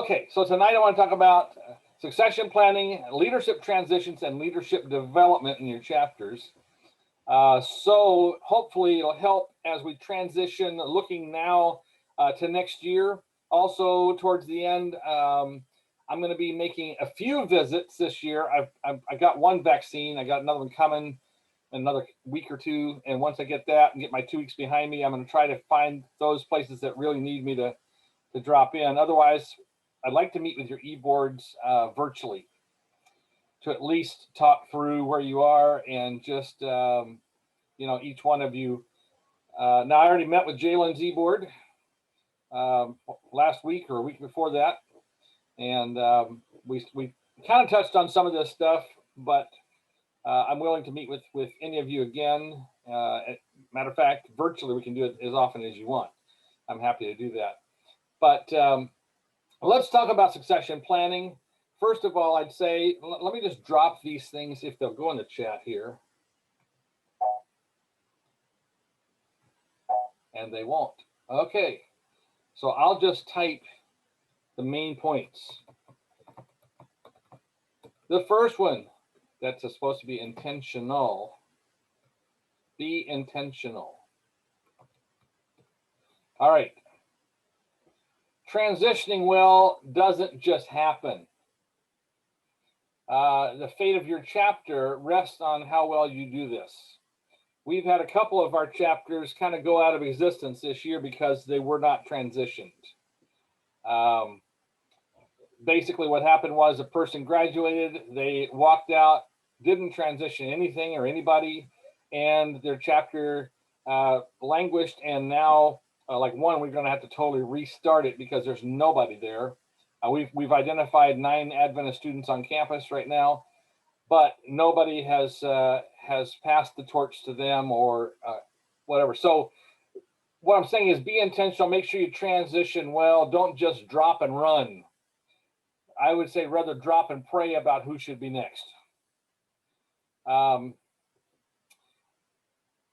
Okay, so tonight I want to talk about succession planning, leadership transitions, and leadership development in your chapters. So hopefully it'll help as we transition, looking now to next year. Also, towards the end, I'm going to be making a few visits this year. I got one vaccine. I got another one coming in another week or two. And once I get that and get my 2 weeks behind me, I'm going to try to find those places that really need me to drop in. Otherwise, I'd like to meet with your e-boards virtually to at least talk through where you are and just, each one of you. Now, I already met with Jalen's e-board last week or a week before that. And we kind of touched on some of this stuff, but I'm willing to meet with any of you again. Matter of fact, virtually, we can do it as often as you want. I'm happy to do that. But let's talk about succession planning. First of all, I'd say, let me just drop these things if they'll go in the chat here. And they won't. Okay, so I'll just type the main points. The first one, that's supposed to be intentional. Be intentional. All right. Transitioning well doesn't just happen. The fate of your chapter rests on how well you do this. We've had a couple of our chapters kind of go out of existence this year because they were not transitioned. Basically, what happened was a person graduated, they walked out, didn't transition anything or anybody, and their chapter languished, and now like one, we're going to have to totally restart it because there's nobody there. We've identified 9 Adventist students on campus right now, but nobody has passed the torch to them or whatever. So what I'm saying is be intentional. Make sure you transition well. Don't just drop and run. I would say rather drop and pray about who should be next.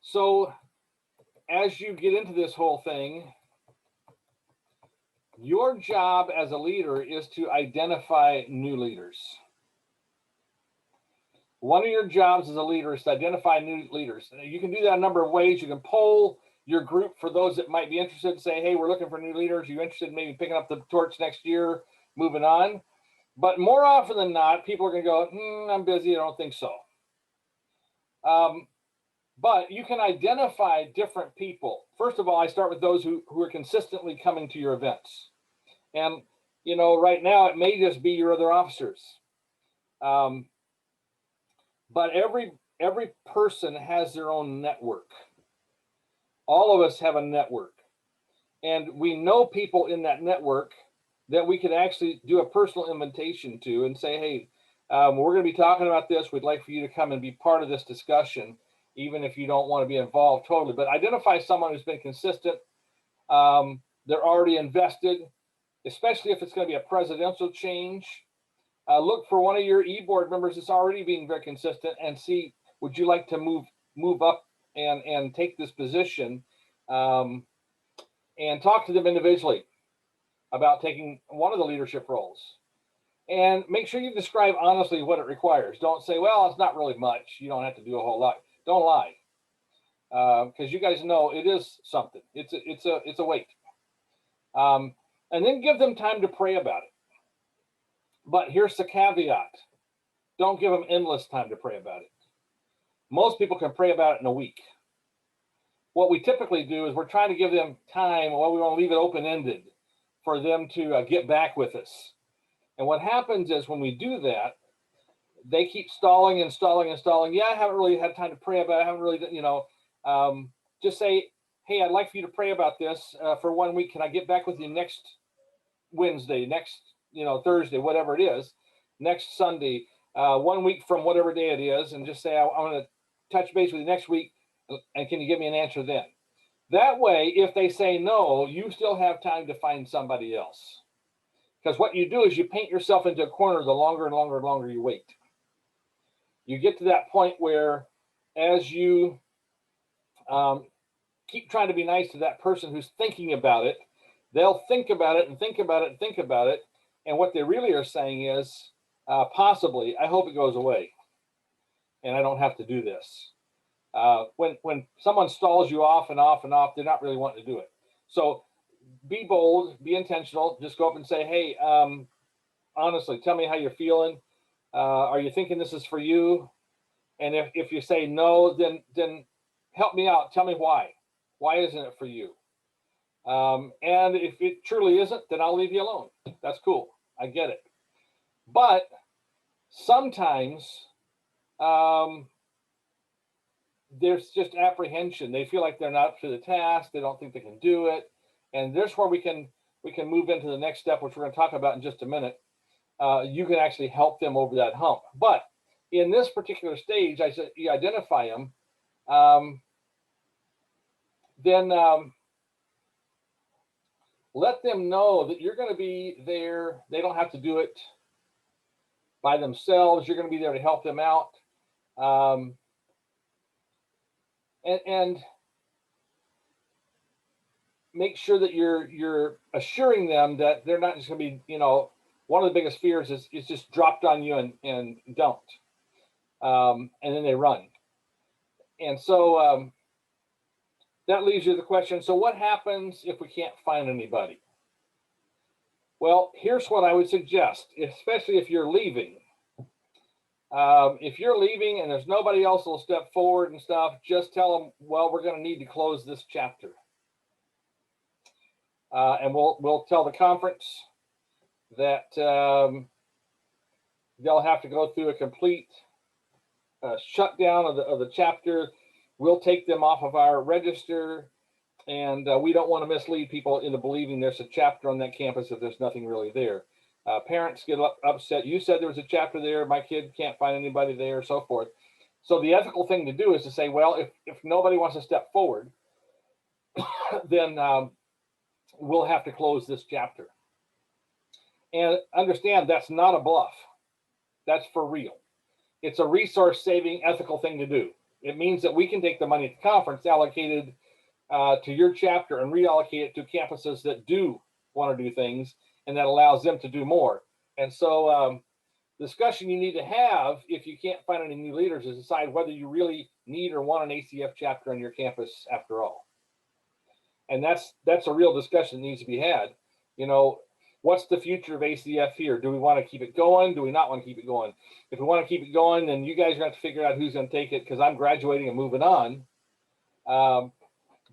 So as you get into this whole thing, your job as a leader is to identify new leaders. One of your jobs as a leader is to identify new leaders. You can do that a number of ways. You can poll your group for those that might be interested and say, hey, we're looking for new leaders. Are you interested in maybe picking up the torch next year, moving on? But more often than not, people are going to go, I'm busy. I don't think so. But you can identify different people. First of all, I start with those who are consistently coming to your events. And, right now it may just be your other officers. But every person has their own network. All of us have a network. And we know people in that network that we could actually do a personal invitation to and say, hey, we're going to be talking about this. We'd like for you to come and be part of this discussion, even if you don't want to be involved totally. But identify someone who's been consistent. They're already invested, especially if it's going to be a presidential change. Look for one of your e-board members that's already being very consistent and see, would you like to move up and take this position, and talk to them individually about taking one of the leadership roles. And make sure you describe honestly what it requires. Don't say, well, it's not really much. You don't have to do a whole lot. Don't lie. Because you guys know it is something. It's a weight. And then give them time to pray about it. But here's the caveat. Don't give them endless time to pray about it. Most people can pray about it in a week. What we typically do is we're trying to give them time, well, we want to leave it open-ended for them to get back with us. And what happens is when we do that, they keep stalling and stalling and stalling. Yeah, I haven't really had time to pray about it. I haven't really, just say, hey, I'd like for you to pray about this for 1 week. Can I get back with you next Wednesday, next, Thursday, whatever it is, next Sunday, 1 week from whatever day it is, and just say, I want to touch base with you next week, and can you give me an answer then? That way, if they say no, you still have time to find somebody else. Because what you do is you paint yourself into a corner the longer and longer and longer you wait. You get to that point where as you keep trying to be nice to that person who's thinking about it, they'll think about it and think about it and think about it. And what they really are saying is, possibly, I hope it goes away and I don't have to do this. When someone stalls you off and off and off, they're not really wanting to do it. So be bold, be intentional. Just go up and say, hey, honestly, tell me how you're feeling. Are you thinking this is for you? And if you say no, then help me out. Tell me why. Why isn't it for you? And if it truly isn't, then I'll leave you alone. That's cool. I get it. But sometimes there's just apprehension. They feel like they're not up to the task. They don't think they can do it. And there's where we can move into the next step, which we're going to talk about in just a minute. You can actually help them over that hump. But in this particular stage, I said you identify them, then let them know that you're going to be there. They don't have to do it by themselves. You're going to be there to help them out. And make sure that you're assuring them that they're not just going to be, one of the biggest fears is just dropped on you and don't. And then they run. And so that leaves you the question, so what happens if we can't find anybody? Well, here's what I would suggest, especially if you're leaving. If you're leaving and there's nobody else that'll step forward and stuff, just tell them, well, we're going to need to close this chapter. And we'll tell the conference that they'll have to go through a complete shutdown of the chapter. We'll take them off of our register, and we don't want to mislead people into believing there's a chapter on that campus if there's nothing really there. Parents get upset. You said there was a chapter there. My kid can't find anybody there, so forth. So the ethical thing to do is to say, well, if nobody wants to step forward, then we'll have to close this chapter. And understand that's not a bluff. That's for real. It's a resource-saving, ethical thing to do. It means that we can take the money at the conference allocated to your chapter and reallocate it to campuses that do want to do things, and that allows them to do more. And so discussion you need to have if you can't find any new leaders is decide whether you really need or want an ACF chapter on your campus after all. And that's a real discussion that needs to be had. What's the future of ACF here? Do we want to keep it going? Do we not want to keep it going? If we want to keep it going, then you guys are going to have to figure out who's going to take it, because I'm graduating and moving on.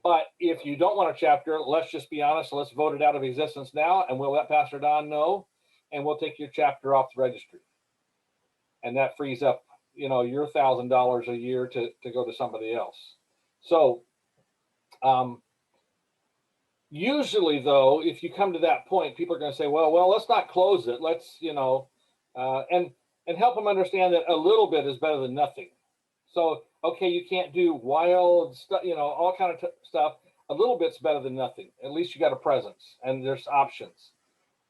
But if you don't want a chapter, let's just be honest. Let's vote it out of existence now, and we'll let Pastor Don know, and we'll take your chapter off the registry. And that frees up, your $1,000 a year to go to somebody else. So usually, though, if you come to that point, people are going to say, well, let's not close it. Let's, and help them understand that a little bit is better than nothing. So, okay, you can't do wild stuff, all kind of stuff. A little bit's better than nothing. At least you got a presence and there's options.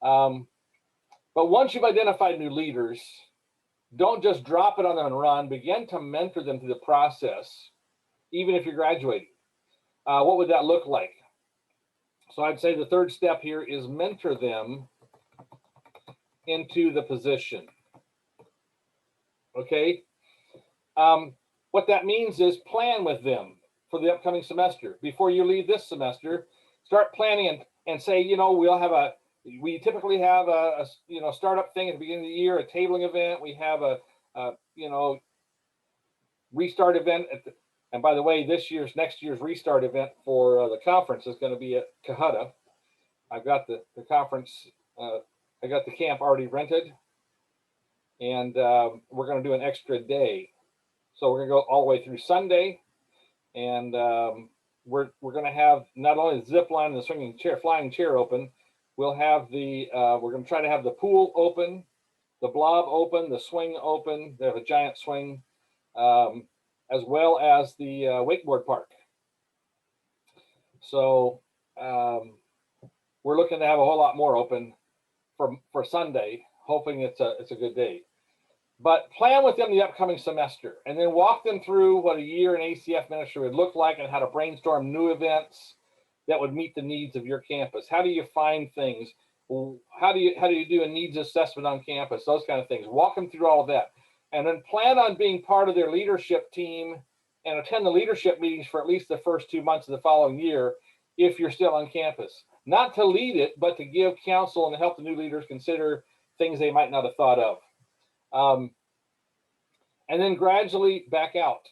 But once you've identified new leaders, don't just drop it on them and run. Begin to mentor them through the process, even if you're graduating. What would that look like? So I'd say the third step here is mentor them into the position. Okay? What that means is plan with them for the upcoming semester. Before you leave this semester, start planning and say, we typically have a startup thing at the beginning of the year, a tabling event. We have a restart event and by the way, next year's restart event for the conference is going to be at Cohutta. I've got the conference, I got the camp already rented, and we're going to do an extra day. So we're going to go all the way through Sunday, and we're going to have not only the zip line and the flying chair open, we'll have we're going to try to have the pool open, the blob open, the swing open. They have a giant swing, as well as the wakeboard park. So we're looking to have a whole lot more open for Sunday, hoping it's a good day. But plan with them the upcoming semester, and then walk them through what a year in ACF ministry would look like and how to brainstorm new events that would meet the needs of your campus. How do you find things? How do you do a needs assessment on campus? Those kind of things. Walk them through all of that, and then plan on being part of their leadership team and attend the leadership meetings for at least the first 2 months of the following year if you're still on campus. Not to lead it, but to give counsel and to help the new leaders consider things they might not have thought of. And then gradually back out.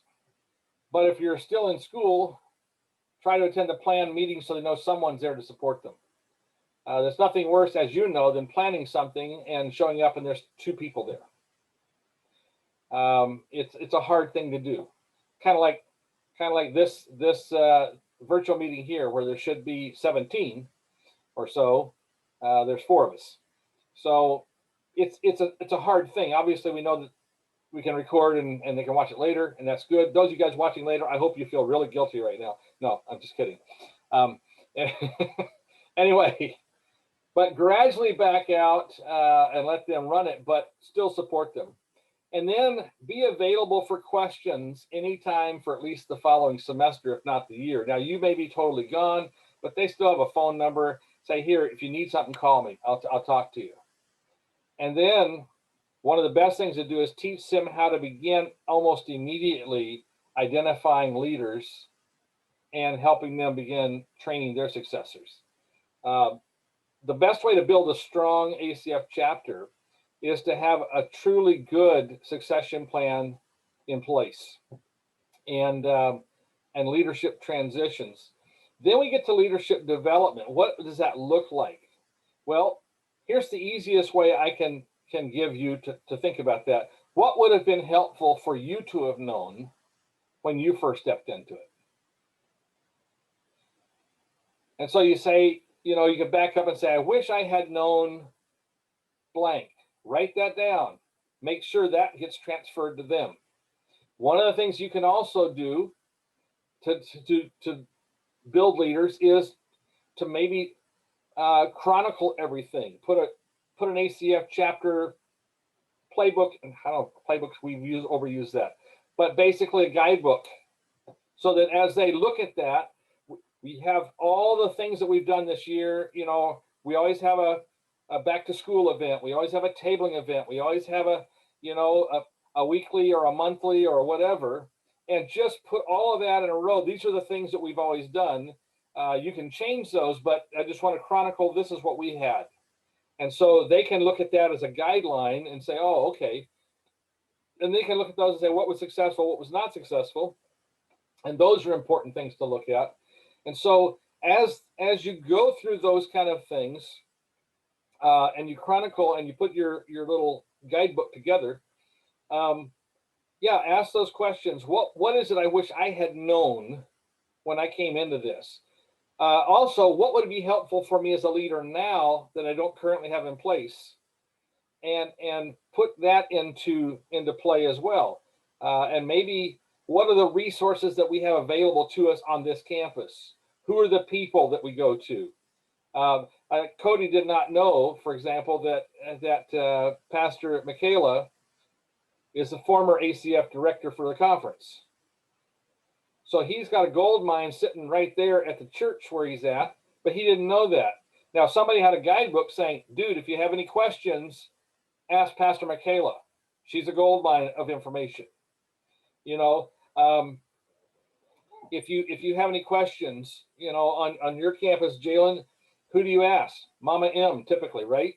But if you're still in school, try to attend the planned meetings so they know someone's there to support them. There's nothing worse, as you know, than planning something and showing up and there's 2 people there. It's a hard thing to do. Kind of like this virtual meeting here, where there should be 17 or so. There's 4 of us. So it's a hard thing. Obviously, we know that we can record and they can watch it later, and that's good. Those of you guys watching later, I hope you feel really guilty right now. No, I'm just kidding. Anyway, but gradually back out and let them run it, but still support them. And then be available for questions anytime for at least the following semester, if not the year. Now, you may be totally gone, but they still have a phone number. Say, here, if you need something, call me. I'll talk to you. And then one of the best things to do is teach them how to begin almost immediately identifying leaders and helping them begin training their successors. The best way to build a strong ACF chapter is to have a truly good succession plan in place and leadership transitions. Then we get to leadership development. What does that look like? Well, here's the easiest way I can give you to think about that. What would have been helpful for you to have known when you first stepped into it? And so you say, you can back up and say, I wish I had known blank. Write that down. Make sure that gets transferred to them. One of the things you can also do to build leaders is to maybe chronicle everything. Put an ACF chapter playbook, and I don't know, playbooks, we've overused that, but basically a guidebook, so that as they look at that, we have all the things that we've done this year. We always have a back to school event. We always have a tabling event. We always have a weekly or a monthly or whatever, and just put all of that in a row. These are the things that we've always done. You can change those, but I just want to chronicle, this is what we had. And so they can look at that as a guideline and say, oh, okay. And they can look at those and say, what was successful, what was not successful. And those are important things to look at. And so as you go through those kind of things, and you chronicle and you put your little guidebook together, ask those questions. What is it I wish I had known when I came into this? Also, what would be helpful for me as a leader now that I don't currently have in place? And put that into play as well. And maybe what are the resources that we have available to us on this campus? Who are the people that we go to? Cody did not know, for example, that Pastor Michaela is the former ACF director for the conference. So he's got a gold mine sitting right there at the church where he's at, but he didn't know that. Now, somebody had a guidebook saying, dude, if you have any questions, ask Pastor Michaela. She's a gold mine of information. If you have any questions, on your campus, Jalen, who do you ask? Mama M, typically, right?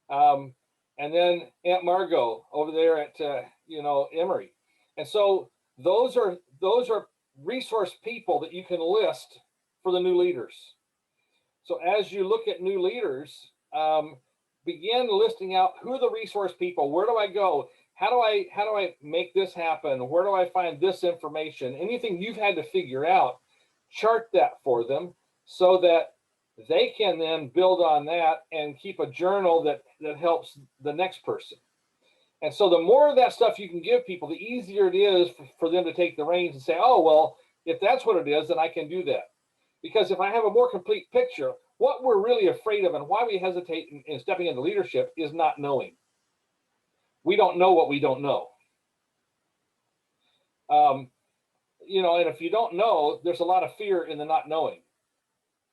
And then Aunt Margot over there at Emory. And so those are resource people that you can list for the new leaders. So as you look at new leaders, begin listing out who are the resource people. Where do I go? How do I make this happen? Where do I find this information? Anything you've had to figure out, chart that for them so that they can then build on that and keep a journal that helps the next person. And so the more of that stuff you can give people, the easier it is for them to take the reins and say, oh, well, if that's what it is, then I can do that. Because if I have a more complete picture, what we're really afraid of and why we hesitate in stepping into leadership is not knowing. We don't know what we don't know. And if you don't know, there's a lot of fear in the not knowing.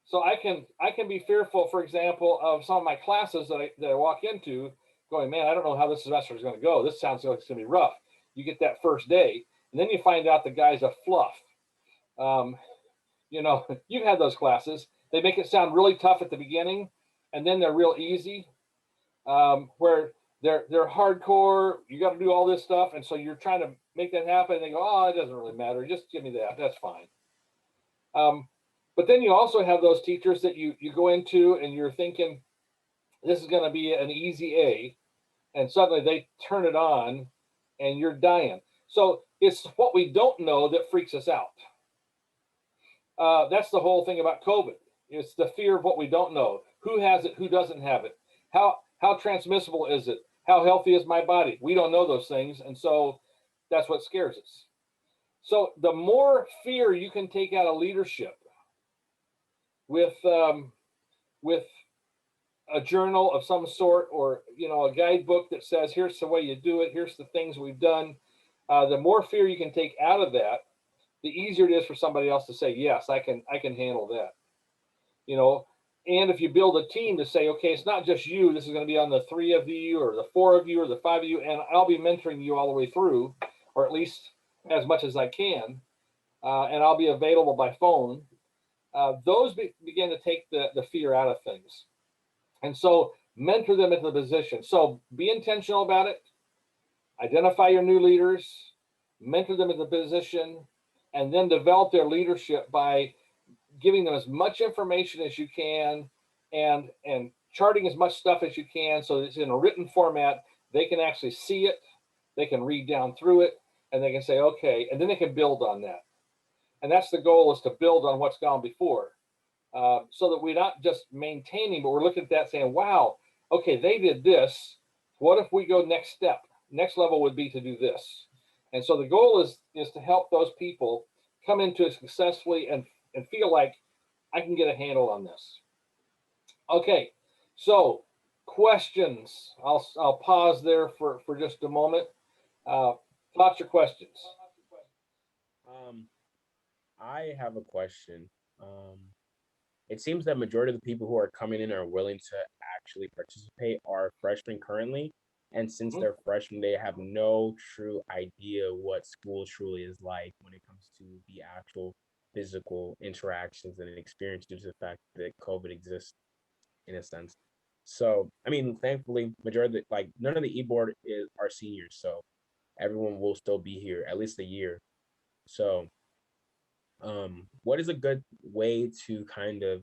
So I can be fearful, for example, of some of my classes that I walk into, going, man, I don't know how this semester is going to go. This sounds like it's going to be rough. You get that first day, and then you find out the guy's a fluff. Um, you've had those classes. They make it sound really tough at the beginning, and then they're real easy. Where they're hardcore. You got to do all this stuff, and so you're trying to make that happen. And they go, oh, it doesn't really matter. Just give me that. That's fine. But then you also have those teachers that you go into and you're thinking this is going to be an easy A, and suddenly they turn it on, and you're dying. So it's what we don't know that freaks us out. That's the whole thing about COVID. It's the fear of what we don't know. Who has it? Who doesn't have it? How transmissible is it? How healthy is my body? We don't know those things, and so that's what scares us. So the more fear you can take out of leadership with a journal of some sort, or a guidebook that says here's the way you do it, here's the things we've done, the more fear you can take out of that, the easier it is for somebody else to say, yes, I can handle that. And if you build a team to say, okay, it's not just you, this is going to be on the 3 of you or the 4 of you or the 5 of you, and I'll be mentoring you all the way through, or at least as much as I can, and I'll be available by phone. Those begin to take the fear out of things. And so mentor them into the position. So be intentional about it. Identify your new leaders, mentor them into the position, and then develop their leadership by giving them as much information as you can, and charting as much stuff as you can, so that it's in a written format. They can actually see it, they can read down through it, and they can say, okay, and then they can build on that. And that's the goal, is to build on what's gone before, so that we're not just maintaining, but we're looking at that saying, wow, okay, they did this. What if we go next step? Next level would be to do this. And so the goal is to help those people come into it successfully and feel like I can get a handle on this. Okay, so questions. I'll pause there for just a moment. Thoughts or questions? I have a question. It seems that majority of the people who are coming in are willing to actually participate are freshmen currently. And since Mhm. they're freshmen, they have no true idea what school truly is like when it comes to the actual physical interactions and experience due to the fact that COVID exists in a sense. So, I mean, thankfully, majority of like none of the e-board is are seniors, so everyone will still be here at least a year. So, what is a good way to kind of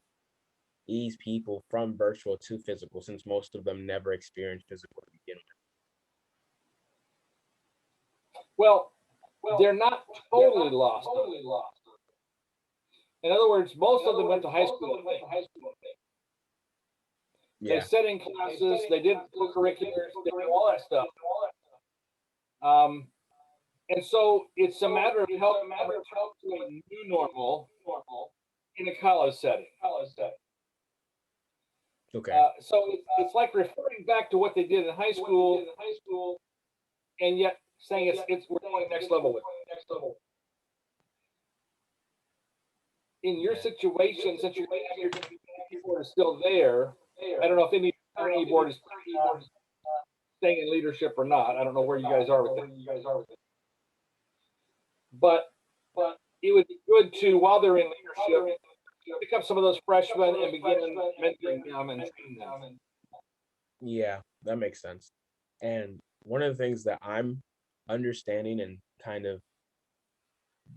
ease people from virtual to physical since most of them never experienced physical to begin Well, they're not totally lost on it. In other words, most of them went to high school and things. with? They Yeah. sat in classes, they did co-curriculars, they do all that stuff. Um, and so it's a matter of helping them return to a new normal in a college setting. Okay. So it's like referring back to what they did in high school, and yet saying it's we're going next level with it. In your Yeah. situation, since your keyboard is still there, I don't know if any current keyboard is staying in leadership or not. I don't know where you guys are with it, but it would be good to, while they're in leadership, pick up some of those freshmen and begin mentoring them and training them. Yeah, that makes sense. And one of the things that I'm understanding and kind of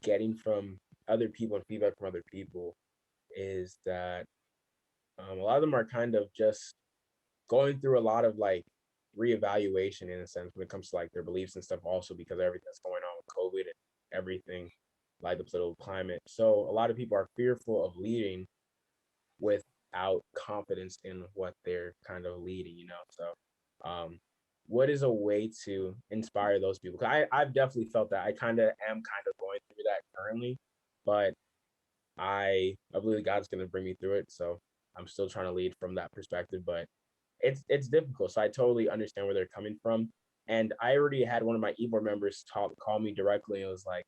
getting from other people and feedback from other people is that a lot of them are kind of just going through a lot of like reevaluation in a sense when it comes to like their beliefs and stuff, also because of everything that's going on with COVID and everything, like the political climate. So a lot of people are fearful of leading without confidence in what they're kind of leading, you know. So what is a way to inspire those people? 'Cause I've definitely felt that. I kind of am kind of going through that currently, but I believe God's gonna bring me through it. So I'm still trying to lead from that perspective, but it's difficult. So I totally understand where they're coming from. And I already had one of my e-board members call me directly and was like,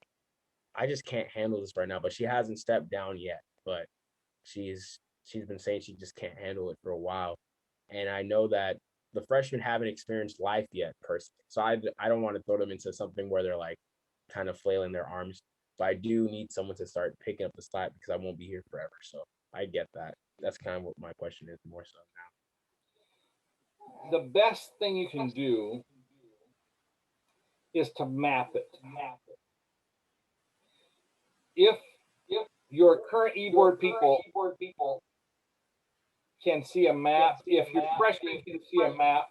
I just can't handle this right now. But she hasn't stepped down yet. But she's she's been saying she just can't handle it for a while. And I know that the freshmen haven't experienced life yet personally. So I don't want to throw them into something where they're like kind of flailing their arms. But I do need someone to start picking up the slack because I won't be here forever. So I get that. That's kind of what my question is more so The best thing you can do is to map it. If your current e-board people can see a map, if your freshmen can see a map,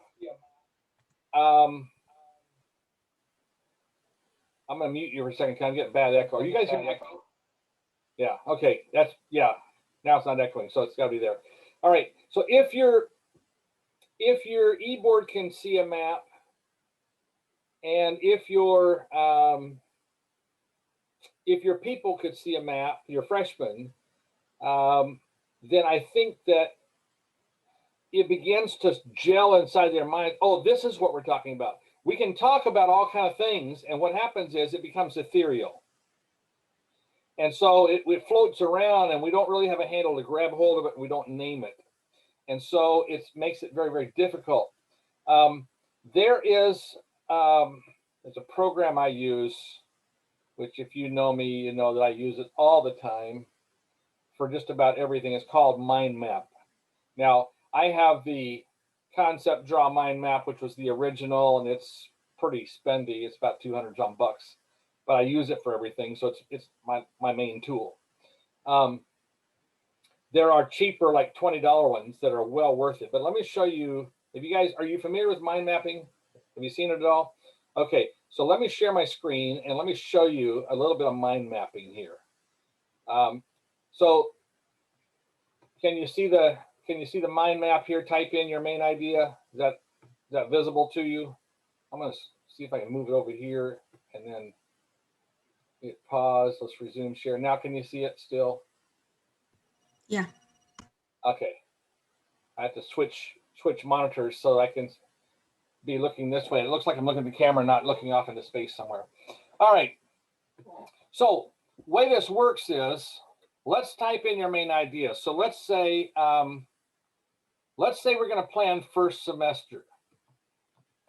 I'm going to mute you for a second. Can I get bad echo? Are you guys hearing echo? Yeah. Okay. Now it's not echoing, so it's got to be there. All right. So if your e-board can see a map, and if your people could see a map, your freshmen, then I think that it begins to gel inside their mind. Oh, this is what we're talking about. We can talk about all kinds of things, and what happens is it becomes ethereal. And so it floats around, and we don't really have a handle to grab hold of it, and we don't name it. And so it makes it very, very difficult. There's a program I use, which if you know me, you know that I use it all the time for just about everything. It's called Mind Map. Now, I have the Concept Draw Mind Map, which was the original, and it's pretty spendy. It's about 200 some bucks, but I use it for everything, so it's my main tool. There are cheaper, like $20 ones that are well worth it. But let me show you. Are you familiar with mind mapping? Have you seen it at all? Okay, so let me share my screen and let me show you a little bit of mind mapping here. So can you see the mind map here? Type in your main idea. Is that visible to you? I'm going to see if I can move it over here and then hit pause. Let's resume share. Now can you see it still? Yeah. Okay. I have to switch monitors so I can be looking this way. It looks like I'm looking at the camera, not looking off into space somewhere. All right. So way this works is, let's type in your main idea. So let's say we're going to plan first semester.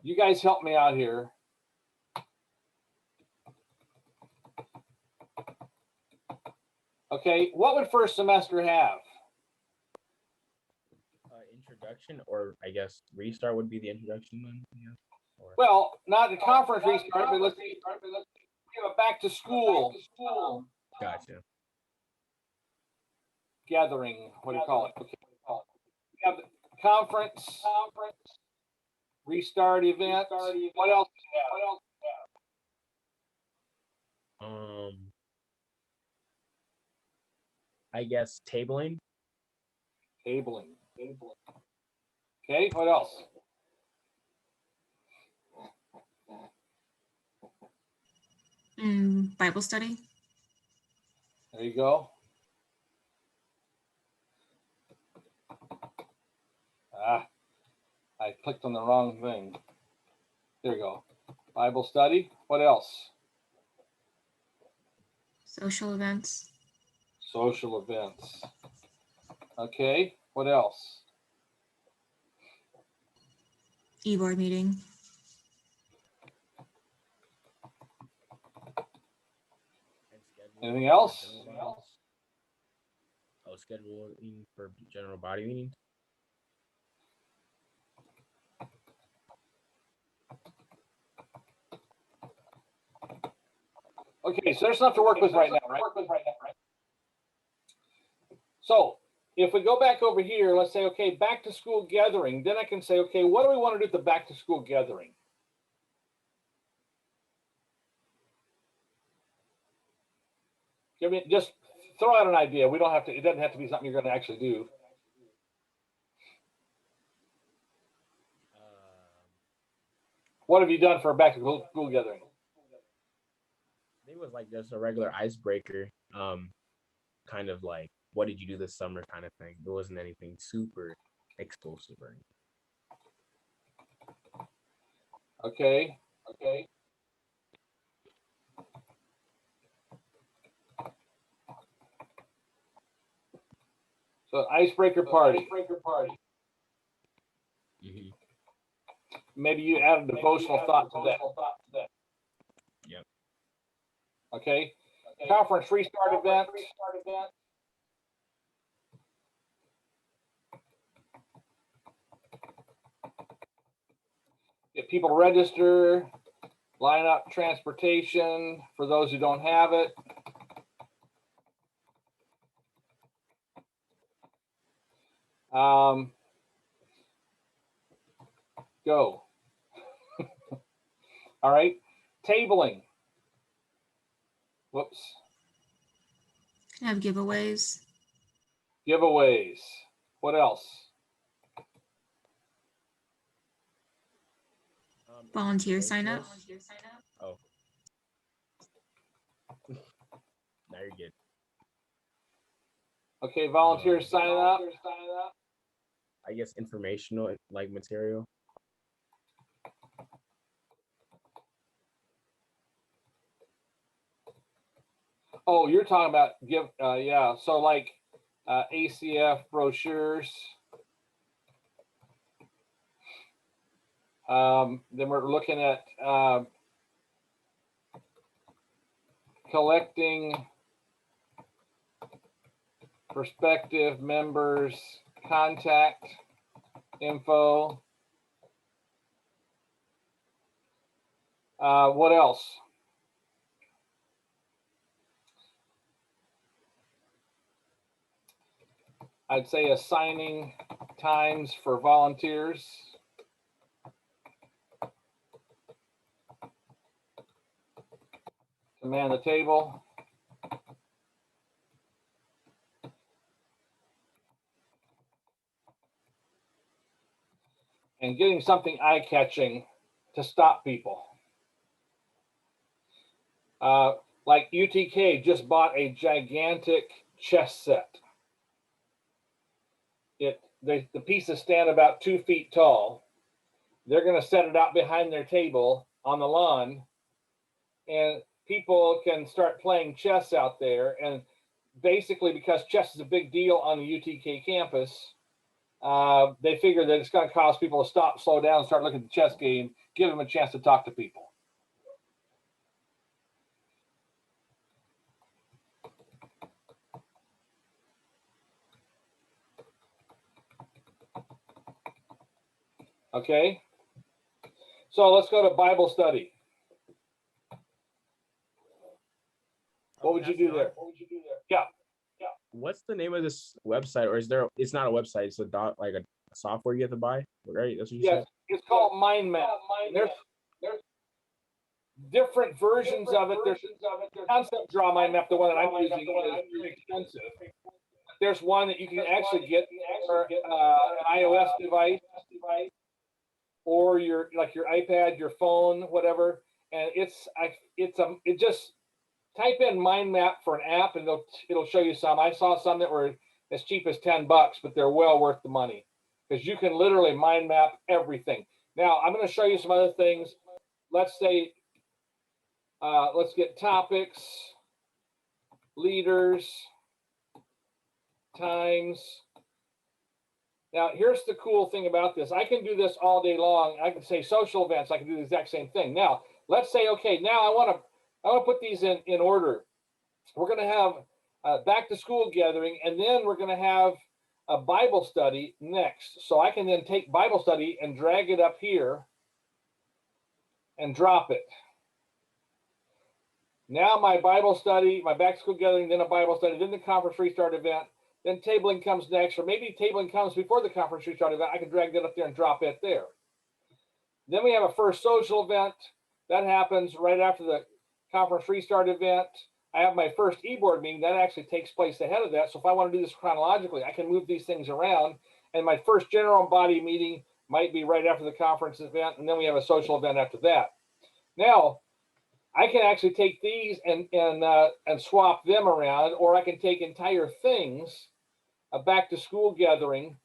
You guys help me out here. Okay, what would first semester have? introduction, or I guess restart would be the introduction then. Yeah. Well, not the conference restart, but let's see. We have a back to school. Gotcha. Gathering. What do you call it? Okay. We have the conference. Restart event. What else do you have? I guess tabling. Tabling. Okay, what else? Bible study. There you go. I clicked on the wrong thing. There you go. Bible study. What else? Social events. Social events. Okay, what else? E-board meeting. Anything else? Oh, scheduling for general body meetings. Okay, so there's enough to work with right now, right? So if we go back over here, let's say, okay, back to school gathering. Then I can say, okay, what do we want to do at the back to school gathering? Just throw out an idea. We don't have to, it doesn't have to be something you're going to actually do. What have you done for a back to school gathering? It was like just a regular icebreaker, kind of like, what did you do this summer kind of thing. There wasn't anything super explosive or anything. Okay. So icebreaker party. Mhm. Maybe you add a devotional thought to that. Yep. Okay. Conference restart event. Get people register, line up transportation for those who don't have it. Go. All right. Tabling. Whoops. Can have giveaways. Giveaways. What else? Volunteer sign up. Oh. Now you're good. Okay, volunteers sign up. I guess informational like material. Oh, you're talking about yeah. So like ACF brochures. Then we're looking at collecting prospective members' contact info. What else? I'd say assigning times for volunteers. To man the table. And getting something eye-catching to stop people. Like UTK just bought a gigantic chess set. The pieces stand about 2 feet tall. They're going to set it out behind their table on the lawn, and people can start playing chess out there. And basically, because chess is a big deal on the UTK campus, they figure that it's going to cause people to stop, slow down, start looking at the chess game, give them a chance to talk to people. Okay, so let's go to Bible study. What would you do there? Yeah. What's the name of this website, or is there? It's not a website. It's like a software you have to buy, right? That's what you said. It's called Mind Map. There's different versions of it. There's concept draw mind map. The one that I'm using is pretty expensive. There's one that you can actually get for an iOS device or your iPad, your phone, whatever. And it just type in mind map for an app and it'll show you some. I saw some that were as cheap as $10, but they're well worth the money because you can literally mind map everything. Now I'm going to show you some other things. Let's say let's get topics, leaders, times. Now, here's the cool thing about this. I can do this all day long. I can say social events. I can do the exact same thing. Now, let's say, okay, now I want to put these in order. We're going to have a back to school gathering, and then we're going to have a Bible study next. So I can then take Bible study and drag it up here and drop it. Now my Bible study, my back to school gathering, then a Bible study, then the conference restart event, then tabling comes next, or maybe tabling comes before the conference restart event. I can drag that up there and drop it there. Then we have a first social event. That happens right after the conference restart event. I have my first e-board meeting. That actually takes place ahead of that. So if I want to do this chronologically, I can move these things around. And my first general body meeting might be right after the conference event. And then we have a social event after that. Now, I can actually take these and swap them around, or I can take entire things, a back to school gathering,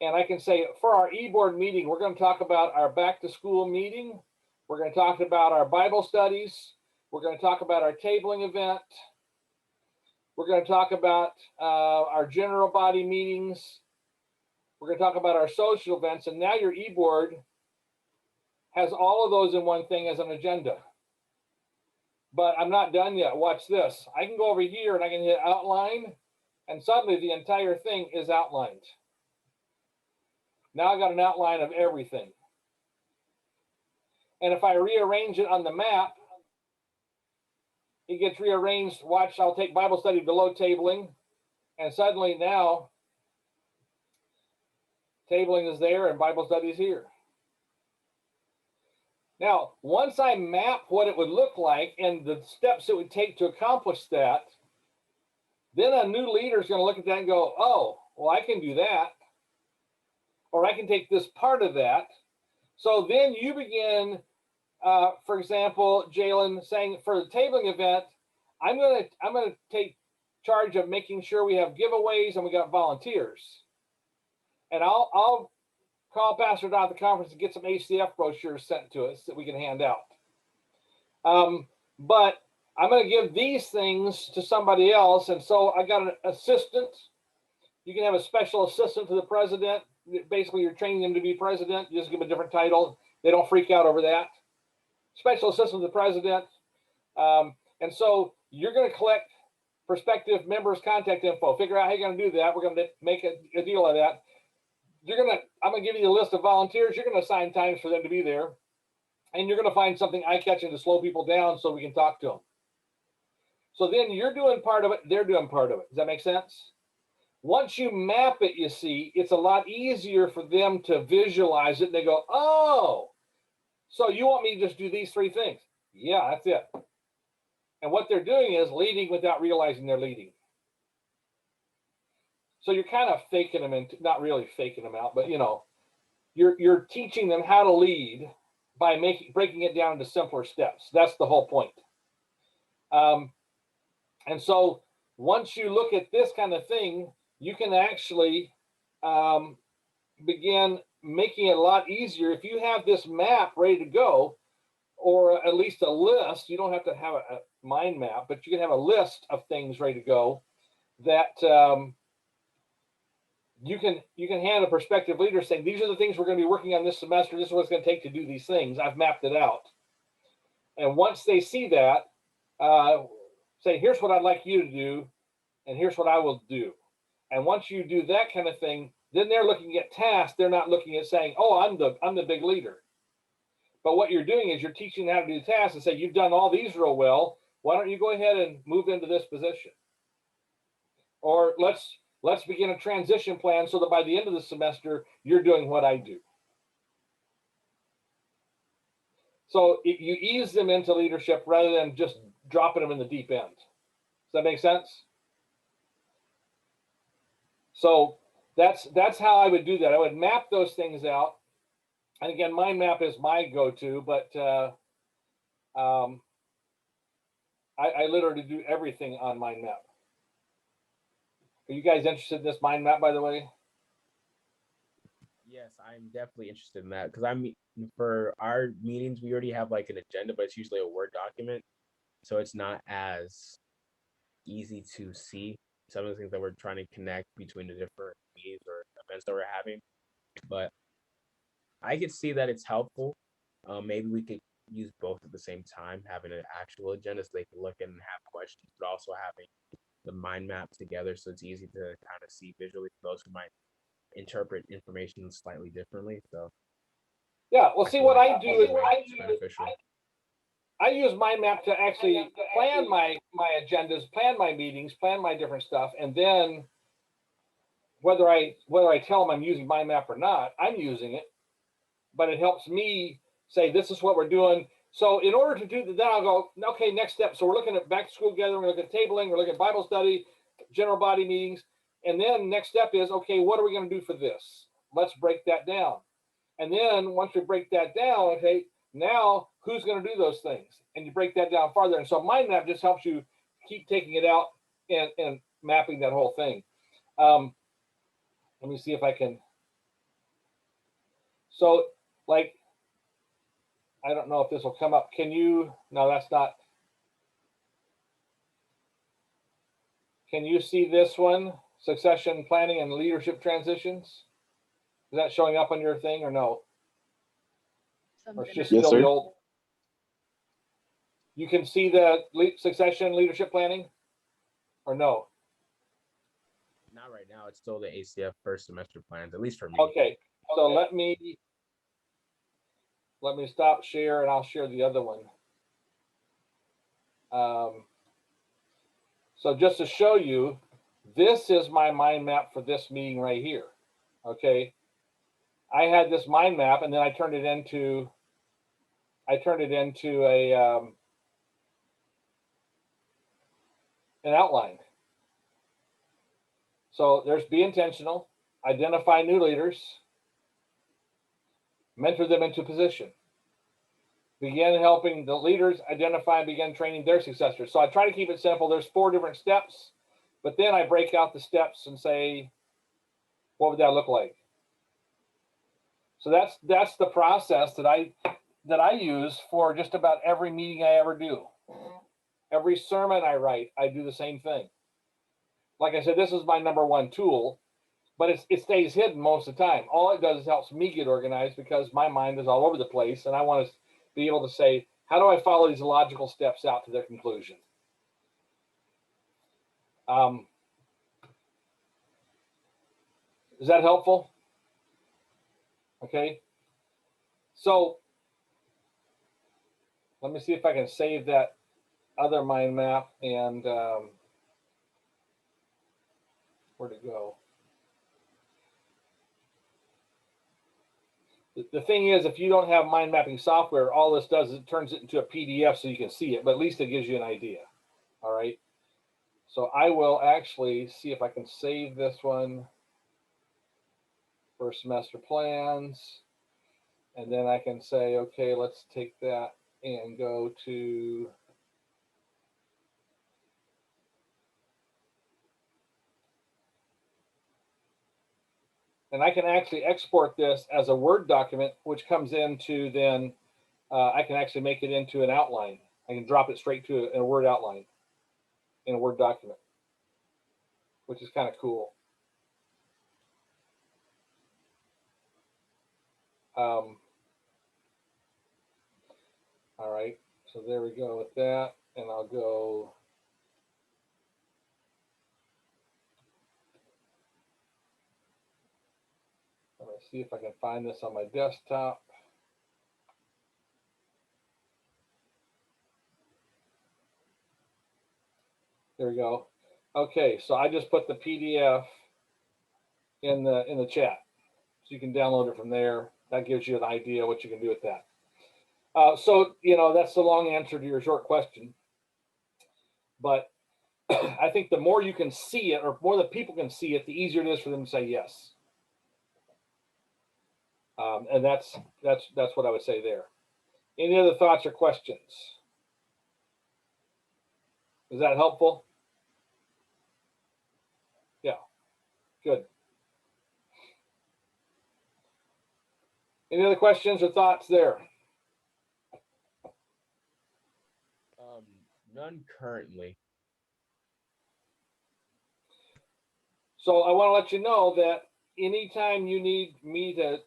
and I can say for our e-board meeting, we're going to talk about our back to school meeting. We're going to talk about our Bible studies. We're going to talk about our tabling event. We're going to talk about our general body meetings. We're going to talk about our social events. And now your e-board has all of those in one thing as an agenda. But I'm not done yet. Watch this. I can go over here and I can hit outline, and suddenly the entire thing is outlined. Now I got an outline of everything. And if I rearrange it on the map, it gets rearranged. Watch, I'll take Bible study below tabling, and suddenly now tabling is there and Bible study is here. Now, once I map what it would look like and the steps it would take to accomplish that, then a new leader is going to look at that and go, oh, well, I can do that. Or I can take this part of that. So then you begin, for example, Jalen, saying for the tabling event, I'm gonna take charge of making sure we have giveaways and we got volunteers. And I'll call Pastor Don at the conference and get some ACF brochures sent to us that we can hand out. But I'm going to give these things to somebody else. And so I got an assistant. You can have a special assistant to the president. Basically, you're training them to be president. You just give them a different title. They don't freak out over that. Special assistant to the president. And so you're going to collect prospective members' contact info. Figure out how you're going to do that. We're going to make a deal of that. I'm going to give you a list of volunteers. You're going to assign times for them to be there. And you're going to find something eye-catching to slow people down so we can talk to them. So then you're doing part of it. They're doing part of it. Does that make sense? Once you map it, you see, it's a lot easier for them to visualize it. And they go, oh, so you want me to just do these three things? Yeah, that's it. And what they're doing is leading without realizing they're leading. So you're kind of faking them into, not really faking them out, but you're teaching them how to lead by breaking it down into simpler steps. That's the whole point. And so once you look at this kind of thing, you can actually begin making it a lot easier. If you have this map ready to go, or at least a list, you don't have to have a mind map, but you can have a list of things ready to go that you can hand a prospective leader saying, these are the things we're going to be working on this semester. This is what it's going to take to do these things. I've mapped it out. And once they see that, say, here's what I'd like you to do, and here's what I will do. And once you do that kind of thing, then they're looking at tasks. They're not looking at saying, oh, I'm the big leader. But what you're doing is you're teaching them how to do tasks and say, you've done all these real well. Why don't you go ahead and move into this position? Or let's begin a transition plan so that by the end of the semester, you're doing what I do. So you ease them into leadership rather than just dropping them in the deep end. Does that make sense? So that's how I would do that. I would map those things out. And again, mind map is my go-to, but I literally do everything on mind map. Are you guys interested in this mind map, by the way? Yes, I'm definitely interested in that because for our meetings, we already have like an agenda, but it's usually a Word document. So it's not as easy to see some of the things that we're trying to connect between the different meetings or events that we're having. But I could see that it's helpful. Maybe we could use both at the same time, having an actual agenda so they can look and have questions, but also having the mind map together so it's easy to kind of see visually for those who might interpret information slightly differently. So yeah, well, see what I do is beneficial. I use mind map to actually plan my agendas, plan my meetings, plan my different stuff, and then whether I tell them I'm using mind map or not, I'm using it, but it helps me say this is what we're doing. So in order to do that, then I'll go, okay, next step. So we're looking at back to school gathering, we're looking at tabling, we're looking at Bible study, general body meetings. And then next step is, okay, what are we going to do for this? Let's break that down. And then once we break that down, okay, now who's going to do those things? And you break that down farther. And so mind map just helps you keep taking it out and mapping that whole thing. Let me see if I can. So like, I don't know if this will come up. Can you? No, that's not. Can you see this one? Succession planning and leadership transitions. Is that showing up on your thing or no? Or it's just Yes, still sir. the old? You can see the succession leadership planning or no? Not right now. It's still the ACF first semester plans, at least for me. Okay, so let me stop share and I'll share the other one. So just to show you, this is my mind map for this meeting right here. Okay, I had this mind map and then I turned it into a an outline. So there's be intentional, identify new leaders, mentor them into position, begin helping the leaders identify and begin training their successors. So I try to keep it simple. There's 4 different steps, but then I break out the steps and say, what would that look like? So that's the process that I use for just about every meeting I ever do. Every sermon I write, I do the same thing. Like I said, this is my #1 tool, but it stays hidden most of the time. All it does is helps me get organized because my mind is all over the place and I want to be able to say, how do I follow these logical steps out to their conclusion? Is that helpful? Okay. So let me see if I can save that other mind map and where'd it go? The thing is, if you don't have mind mapping software, all this does is it turns it into a PDF so you can see it, but at least it gives you an idea. All right. So I will actually see if I can save this one. First semester plans. And then I can say, okay, let's take that and go to and I can actually export this as a Word document, which comes into then I can actually make it into an outline. I can drop it straight to a Word outline in a Word document, which is kind of cool. All right, so there we go with that, and I'll go. Let me see if I can find this on my desktop. There we go. Okay, so I just put the PDF in the chat, so you can download it from there. That gives you an idea what you can do with that. So that's the long answer to your short question. But I think the more you can see it, or more that people can see it, the easier it is for them to say yes. And that's what I would say there. Any other thoughts or questions? Is that helpful? Yeah, good. Any other questions or thoughts there? None currently. So I want to let you know that anytime you need me to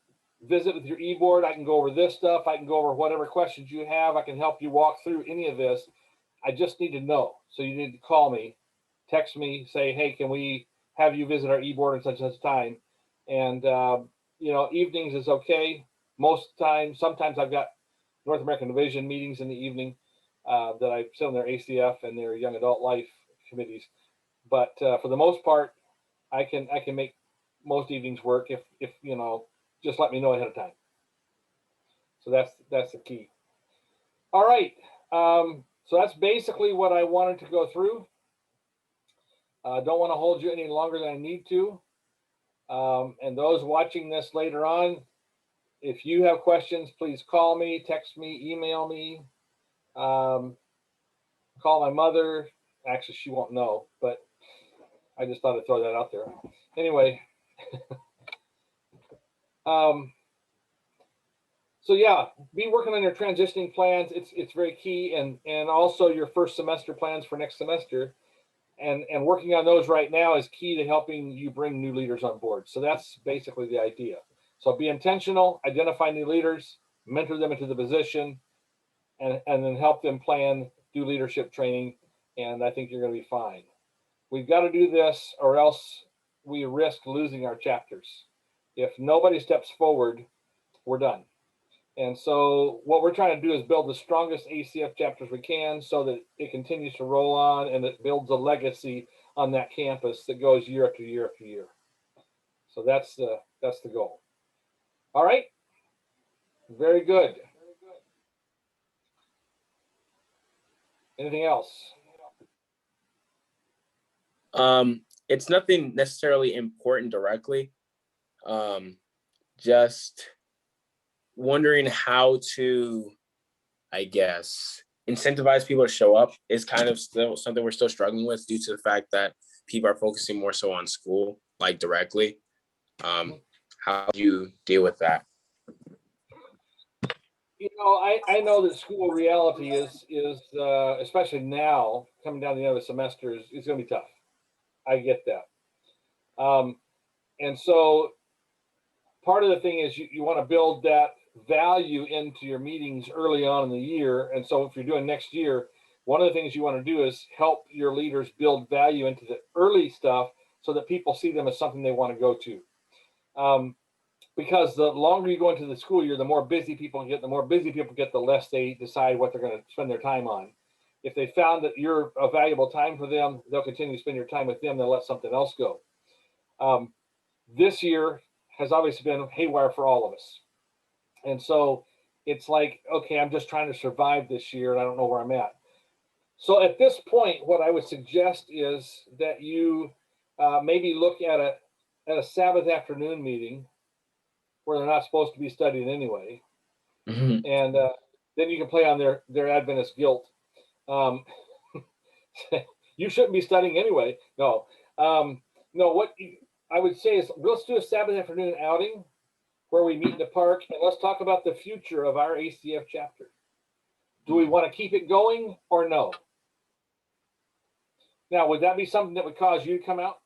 visit with your e-board, I can go over this stuff. I can go over whatever questions you have. I can help you walk through any of this. I just need to know. So you need to call me, text me, say, hey, can we have you visit our e-board at such and such time? And, evenings is okay. Most times, sometimes I've got North American Division meetings in the evening that I sit on their ACF and their young adult life committees. But for the most part, I can make most evenings work if just let me know ahead of time. So that's the key. All right. So that's basically what I wanted to go through. Don't want to hold you any longer than I need to. And those watching this later on, if you have questions, please call me, text me, email me, call my mother. Actually, she won't know, but I just thought I'd throw that out there. Anyway. So yeah, be working on your transitioning plans. It's very key, and also your first semester plans for next semester. And working on those right now is key to helping you bring new leaders on board. So that's basically the idea. So be intentional, identify new leaders, mentor them into the position, and then help them plan, do leadership training, and I think you're going to be fine. We've got to do this or else we risk losing our chapters. If nobody steps forward, we're done. And so what we're trying to do is build the strongest ACF chapters we can so that it continues to roll on and it builds a legacy on that campus that goes year after year after year. So that's the goal. All right. Very good. Anything else? It's nothing necessarily important directly. Just wondering how to, I guess, incentivize people to show up is kind of still something we're still struggling with due to the fact that people are focusing more so on school, like directly. How do you deal with that? You know, I know that school reality is especially now coming down the end of the semester is going to be tough. I get that. And so part of the thing is you want to build that value into your meetings early on in the year. And so if you're doing next year, one of the things you want to do is help your leaders build value into the early stuff so that people see them as something they want to go to. Because the longer you go into the school year, the more busy people get, the less they decide what they're going to spend their time on. If they found that you're a valuable time for them, they'll continue to spend your time with them. They'll let something else go. This year has obviously been haywire for all of us. And so it's like, okay, I'm just trying to survive this year and I don't know where I'm at. So at this point, what I would suggest is that you maybe look at a Sabbath afternoon meeting where they're not supposed to be studying anyway. Mm-hmm. And then you can play on their Adventist guilt. You shouldn't be studying anyway. No, what I would say is let's do a Sabbath afternoon outing where we meet in the park and let's talk about the future of our ACF chapter. Do we want to keep it going or no? Now, would that be something that would cause you to come out?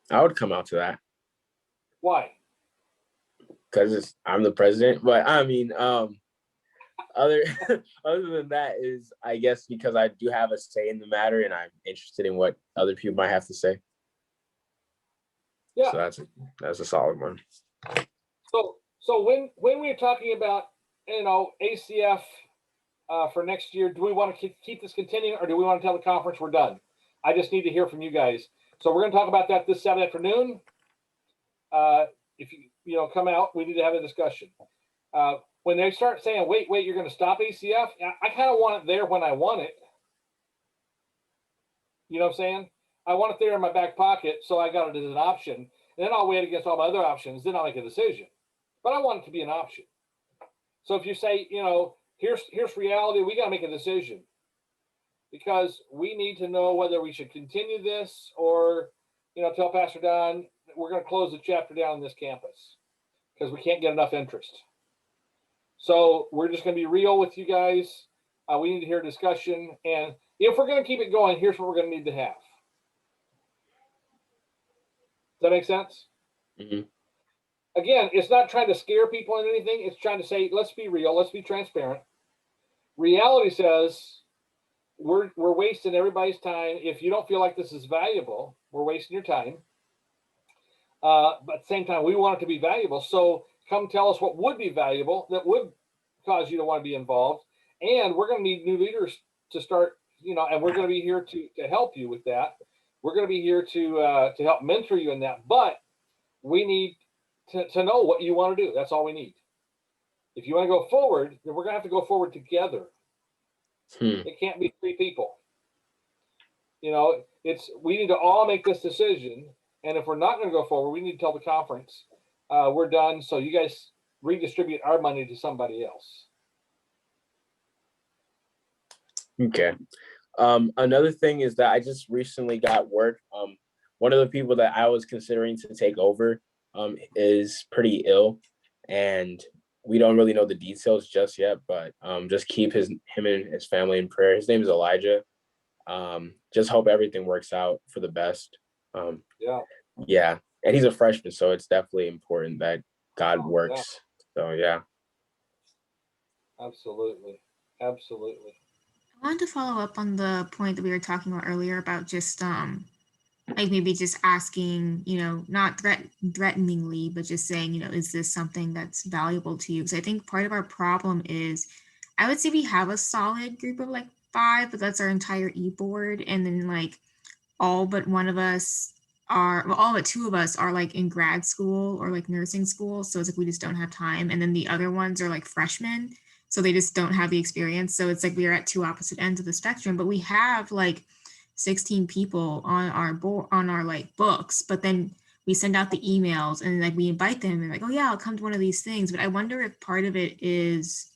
I would come out to that. Why? Because I'm the president. But I mean, other than that is, I guess, because I do have a say in the matter and I'm interested in what other people might have to say. Yeah. So that's a solid one. So when we're talking about, ACF for next year, do we want to keep this continuing or do we want to tell the conference we're done? I just need to hear from you guys. So we're going to talk about that this Saturday afternoon. If you come out, we need to have a discussion. When they start saying, wait, you're going to stop ACF, I kind of want it there when I want it. You know what I'm saying? I want it there in my back pocket, so I got it as an option. And then I'll weigh it against all my other options. Then I'll make a decision. But I want it to be an option. So if you say, here's reality, we got to make a decision. Because we need to know whether we should continue this or, tell Pastor Don, we're going to close the chapter down on this campus because we can't get enough interest. So we're just going to be real with you guys. We need to hear a discussion. And if we're going to keep it going, here's what we're going to need to have. Does that make sense? Mm-hmm. Again, it's not trying to scare people into anything. It's trying to say, let's be real. Let's be transparent. Reality says we're wasting everybody's time. If you don't feel like this is valuable, we're wasting your time. But at the same time, we want it to be valuable. So come tell us what would be valuable that would cause you to want to be involved. And we're going to need new leaders to start, and we're going to be here to help you with that. We're going to be here to help mentor you in that. But we need to know what you want to do. That's all we need. If you want to go forward, then we're going to have to go forward together. It can't be three people. We need to all make this decision. And if we're not going to go forward, we need to tell the conference we're done. So you guys redistribute our money to somebody else. Okay. Another thing is that I just recently got word. One of the people that I was considering to take over is pretty ill, and we don't really know the details just yet, but just keep him and his family in prayer. His name is Elijah. Just hope everything works out for the best. Yeah. Yeah, and he's a freshman, so it's definitely important that God Yeah. works. So yeah. Absolutely. Absolutely. I wanted to follow up on the point that we were talking about earlier about just like maybe just asking, not threateningly, but just saying, is this something that's valuable to you? Because I think part of our problem is, I would say we have a solid group of like 5, but that's our entire e-board, and then like all but one of us all but 2 of us are like in grad school or like nursing school, so it's like we just don't have time, and then the other ones are like freshmen, so they just don't have the experience, so it's like we are at 2 opposite ends of the spectrum, but we have like 16 people on our board, on our like books, but then we send out the emails and like we invite them and like, oh yeah, I'll come to one of these things. But I wonder if part of it is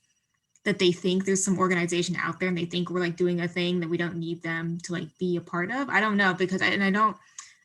that they think there's some organization out there and they think we're like doing a thing that we don't need them to like be a part of. I don't know, because I don't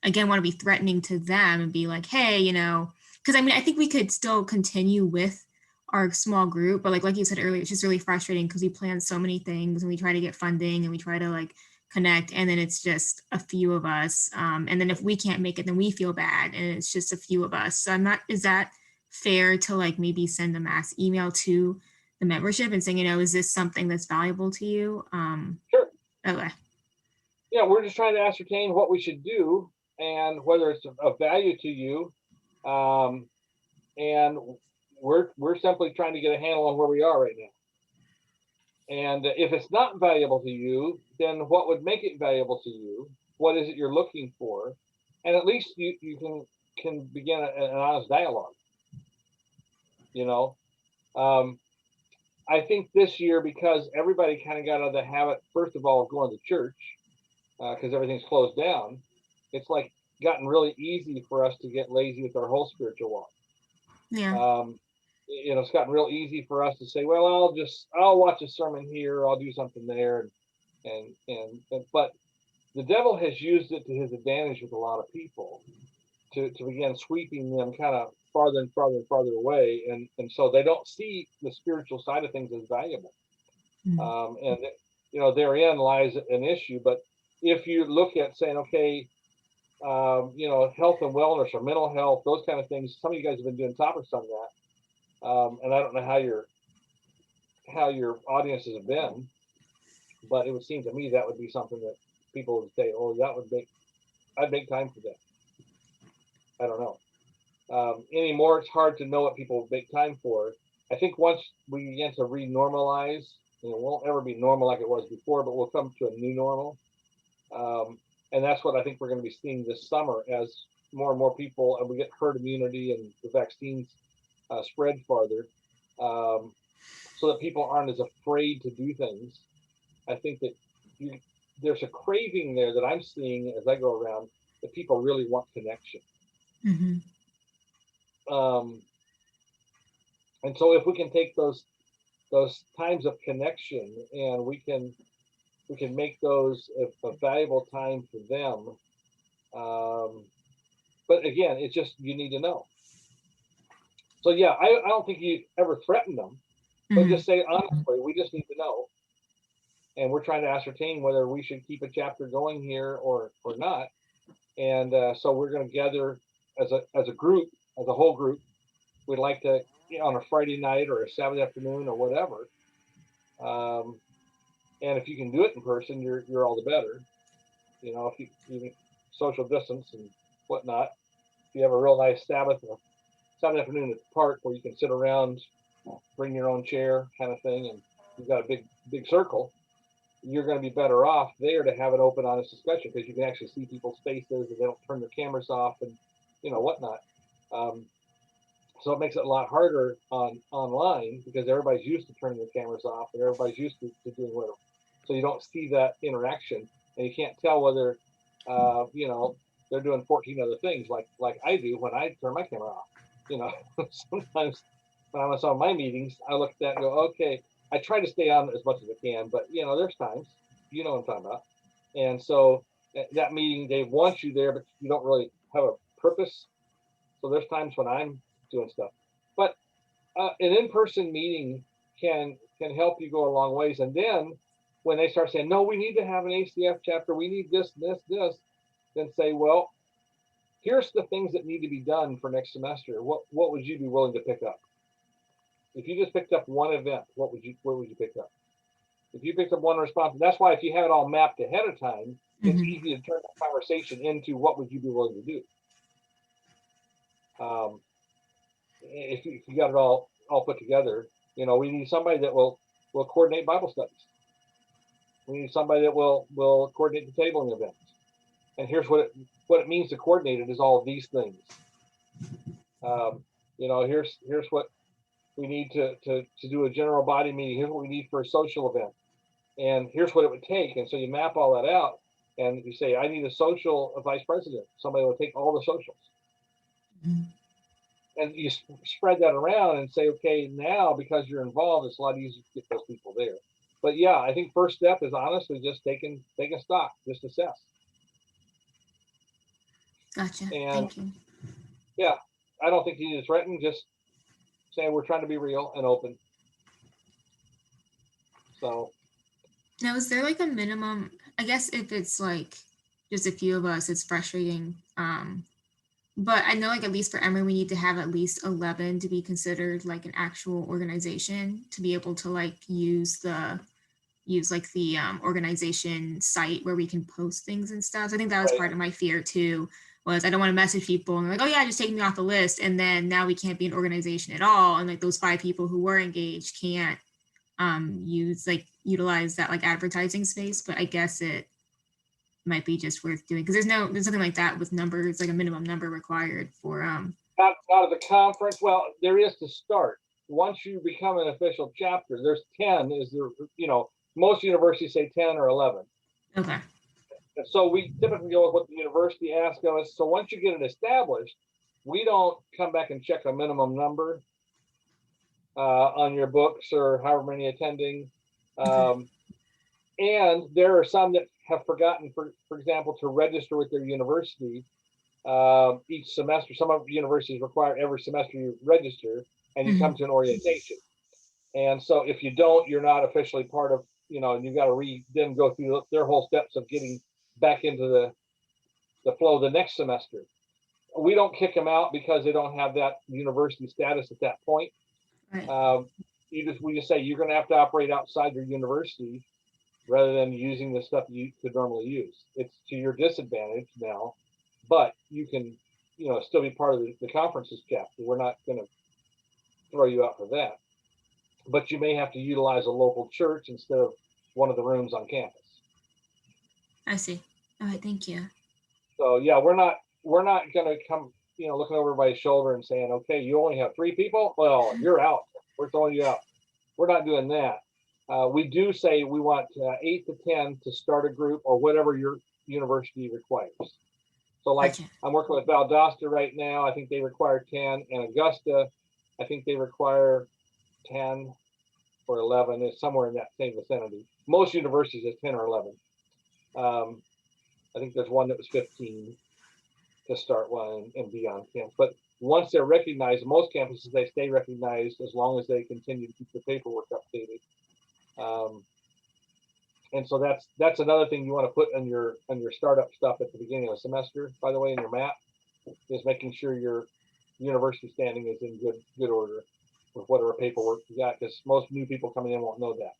again want to be threatening to them and be like, hey, because I mean, I think we could still continue with our small group, but like you said earlier, it's just really frustrating because we plan so many things and we try to get funding and we try to like connect, and then it's just a few of us, and then if we can't make it, then we feel bad and it's just a few of us. So is that fair to like maybe send a mass email to the membership and saying, is this something that's valuable to you? Sure. Okay. Yeah, we're just trying to ascertain what we should do and whether it's of value to you. And we're simply trying to get a handle on where we are right now. And if it's not valuable to you, then what would make it valuable to you? What is it you're looking for? And at least you can begin an honest dialogue. I think this year, because everybody kind of got out of the habit, first of all, of going to church, because everything's closed down, it's like gotten really easy for us to get lazy with our whole spiritual walk. Yeah. It's gotten real easy for us to say, well, I'll watch a sermon here, I'll do something there, but the devil has used it to his advantage with a lot of people to begin sweeping them kind of farther and farther and farther away, and so they don't see the spiritual side of things as valuable. And therein lies an issue. But if you look at saying, okay, health and wellness or mental health, those kind of things, some of you guys have been doing topics on that. And I don't know how your audiences have been, but it would seem to me that would be something that people would say, oh, I'd make time for that. I don't know. Anymore, it's hard to know what people make time for. I think once we begin to re-normalize, it won't ever be normal like it was before, but we'll come to a new normal. And that's what I think we're going to be seeing this summer as more and more people, and we get herd immunity and the vaccines spread farther, so that people aren't as afraid to do things. I think that there's a craving there that I'm seeing as I go around, that people really want connection. Mm-hmm. And so if we can take those times of connection and we can make those a valuable time for them. But again, it's just, you need to know. So yeah, I don't think you ever threaten them, but just say honestly, we just need to know. And we're trying to ascertain whether we should keep a chapter going here or not. And so we're going to gather as a group, as a whole group. We'd like to, on a Friday night or a Saturday afternoon or whatever. And if you can do it in person, you're all the better. If you social distance and whatnot. If you have a real nice Saturday afternoon at the park where you can sit around, bring your own chair kind of thing, and you've got a big circle, you're going to be better off there to have an open, honest discussion, because you can actually see people's faces and they don't turn their cameras off and whatnot. So it makes it a lot harder online because everybody's used to turning their cameras off and everybody's used to doing whatever. So you don't see that interaction, and you can't tell whether they're doing 14 other things like I do when I turn my camera off. Sometimes when I'm on some of my meetings, I look at that and go, okay, I try to stay on as much as I can, but there's times, what I'm talking about. And so that meeting, they want you there, but you don't really have a purpose. So there's times when I'm doing stuff, but an in-person meeting can help you go a long ways. And then when they start saying, no, we need to have an ACF chapter, we need this, then say, well, here's the things that need to be done for next semester. What would you be willing to pick up? If you just picked up one event, what would you pick up? If you picked up one response, that's why if you have it all mapped ahead of time, it's easy to turn the conversation into what would you be willing to do. If you got it all put together, we need somebody that will coordinate Bible studies. We need somebody that will coordinate the tabling events. And here's what it means to coordinate it is all of these things. Here's what we need to do a general body meeting. Here's what we need for a social event. And here's what it would take. And so you map all that out and you say, I need a social vice president. Somebody will take all the socials. And you spread that around and say, okay, now because you're involved, it's a lot easier to get those people there. But yeah, I think first step is honestly just taking stock, just assess. Gotcha. And thank you. Yeah, I don't think you need to threaten, just saying we're trying to be real and open. So now, is there like a minimum? I guess if it's like just a few of us, it's frustrating. But I know like at least for Emory, we need to have at least 11 to be considered like an actual organization to be able to like use the organization site where we can post things and stuff. So I think that was part of my fear too, was I don't want to message people and they're like, oh yeah, just take me off the list. And then now we can't be an organization at all. And like those 5 people who were engaged can't utilize that like advertising space. But I guess it might be just worth doing because there's nothing like that with numbers, like a minimum number required for out of the conference. Well, there is to start. Once you become an official chapter, there's 10 is there, most universities say 10 or 11. Okay. And so we typically go with what the university asks of us. So once you get it established, we don't come back and check a minimum number on your books or however many attending. And there are some that have forgotten, for example, to register with their university each semester. Some of the universities require every semester you register and you come to an orientation. And so if you don't, you're not officially part of, and you've got to then go through their whole steps of getting back into the flow the next semester. We don't kick them out because they don't have that university status at that point. Right. We just say you're going to have to operate outside your university rather than using the stuff you could normally use. It's to your disadvantage now, but you can, still be part of the conferences chapter. We're not going to throw you out for that. But you may have to utilize a local church instead of one of the rooms on campus. I see. All right, thank you. So yeah, we're not going to come, looking over everybody's shoulder and saying, okay, you only have 3 people. Well, you're out. We're throwing you out. We're not doing that. We do say we want 8 to 10 to start a group or whatever your university requires. So like I'm working with Valdosta right now. I think they require 10, and Augusta, I think they require 10 or 11. It's somewhere in that same vicinity. Most universities is 10 or 11. I think there's one that was 15 to start one and be on campus. But once they're recognized, most campuses, they stay recognized as long as they continue to keep the paperwork updated. And so that's another thing you want to put on your startup stuff at the beginning of the semester, by the way, in your map, is making sure your university standing is in good order with whatever paperwork you got, because most new people coming in won't know that.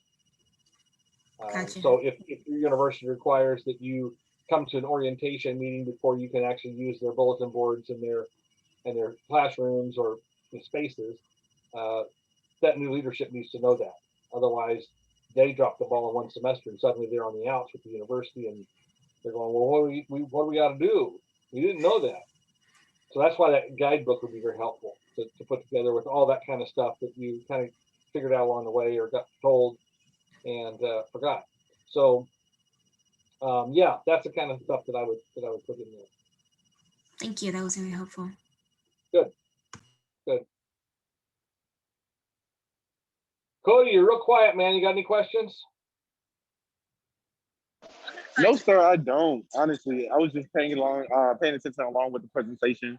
So if your university requires that you come to an orientation meeting before you can actually use their bulletin boards in their classrooms or spaces, that new leadership needs to know that. Otherwise, they drop the ball in one semester and suddenly they're on the outs with the university and they're going, well, what do we got to do? We didn't know that. So that's why that guidebook would be very helpful to put together with all that kind of stuff that you kind of figured out along the way or got told and forgot. So yeah, that's the kind of stuff that I would put in there. Thank you. That was very helpful. Good. Cody, you're real quiet, man. You got any questions? No, sir, I don't. Honestly, I was just paying attention along with the presentation,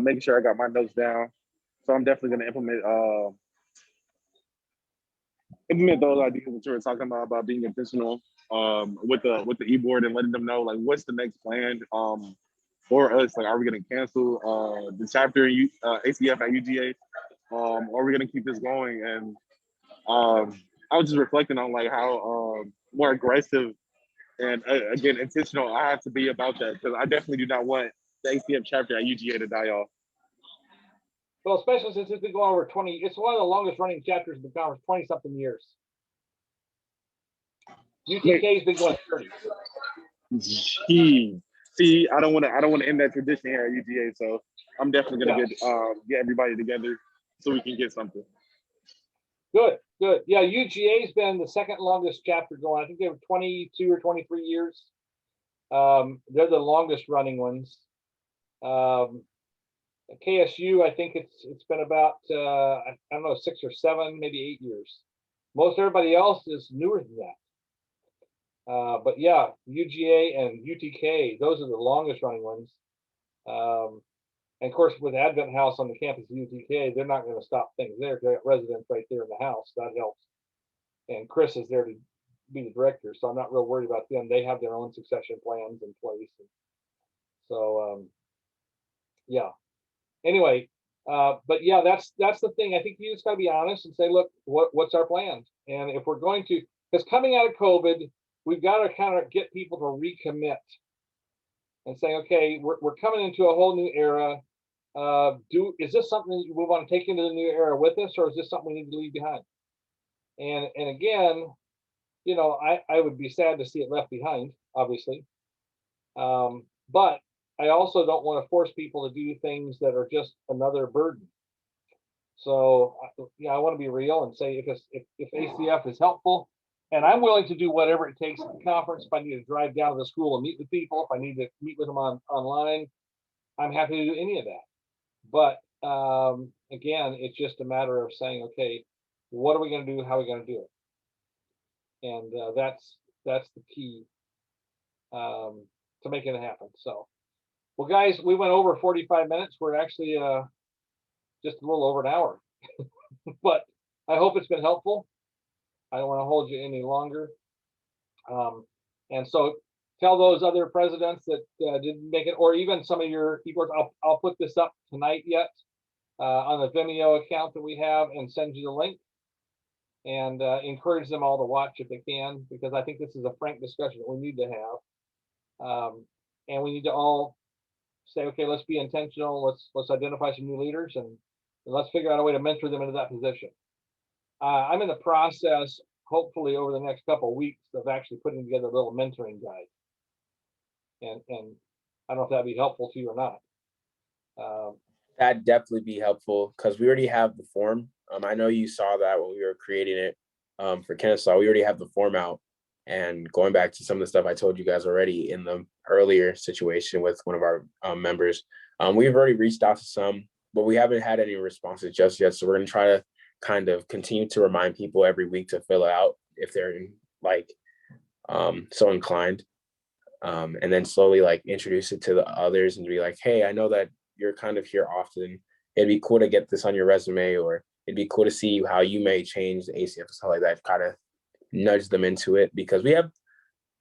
making sure I got my notes down. So I'm definitely going to implement those ideas that you were talking about being intentional with the e-board and letting them know like what's the next plan for us. Like, are we going to cancel the chapter in ACF at UGA? Or are we going to keep this going? And I was just reflecting on like how more aggressive and again intentional I have to be about that, because I definitely do not want the ACF chapter at UGA to die off. Well, especially since it's been going over 20, it's one of the longest running chapters in the conference, 20 something years. UTK's been going 30. Gee. See, I don't want to end that tradition here at UGA, so I'm definitely gonna get everybody together so we can get something. Good. Yeah, UGA's been the second longest chapter going. I think they were 22 or 23 years. They're the longest running ones. KSU, I think it's been about I don't know, 6 or 7, maybe 8 years. Most everybody else is newer than that. But yeah, UGA and UTK, those are the longest running ones. And of course, with Advent House on the campus of UTK, they're not going to stop things there. They got residents right there in the house. That helps. And Chris is there to be the director, so I'm not real worried about them. They have their own succession plans in place. And so, yeah. Anyway, but yeah, that's the thing. I think you just got to be honest and say, look, what's our plan? And if we're going to, because coming out of COVID, we've got to kind of get people to recommit and say, okay, we're coming into a whole new era. Is this something that we want to take into the new era with us, or is this something we need to leave behind? And again, you know, I would be sad to see it left behind, obviously. But I also don't want to force people to do things that are just another burden. So yeah, I want to be real and say if ACF is helpful, and I'm willing to do whatever it takes at the conference. If I need to drive down to the school and meet with people, if I need to meet with them online, I'm happy to do any of that. But again, it's just a matter of saying, okay, what are we going to do? How are we going to do it? And that's the key to making it happen. So, well, guys, we went over 45 minutes. We're actually just a little over an hour, but I hope it's been helpful. I don't want to hold you any longer. And so tell those other presidents that didn't make it, or even some of your keyboards, I'll put this up tonight yet on the Vimeo account that we have and send you the link, and encourage them all to watch if they can, because I think this is a frank discussion that we need to have. And we need to all say, okay, let's be intentional. Let's identify some new leaders and let's figure out a way to mentor them into that position. I'm in the process, hopefully over the next couple of weeks, of actually putting together a little mentoring guide. And I don't know if that'd be helpful to you or not. That'd definitely be helpful, because we already have the form. I know you saw that when we were creating it for Kennesaw. We already have the form out. And going back to some of the stuff I told you guys already in the earlier situation with one of our members, we've already reached out to some, but we haven't had any responses just yet. So we're going to try to kind of continue to remind people every week to fill it out if they're like so inclined, and then slowly like introduce it to the others and be like, hey, I know that you're kind of here often. It'd be cool to get this on your resume, or it'd be cool to see how you may change the ACF and stuff like that. Kind of nudge them into it, because we have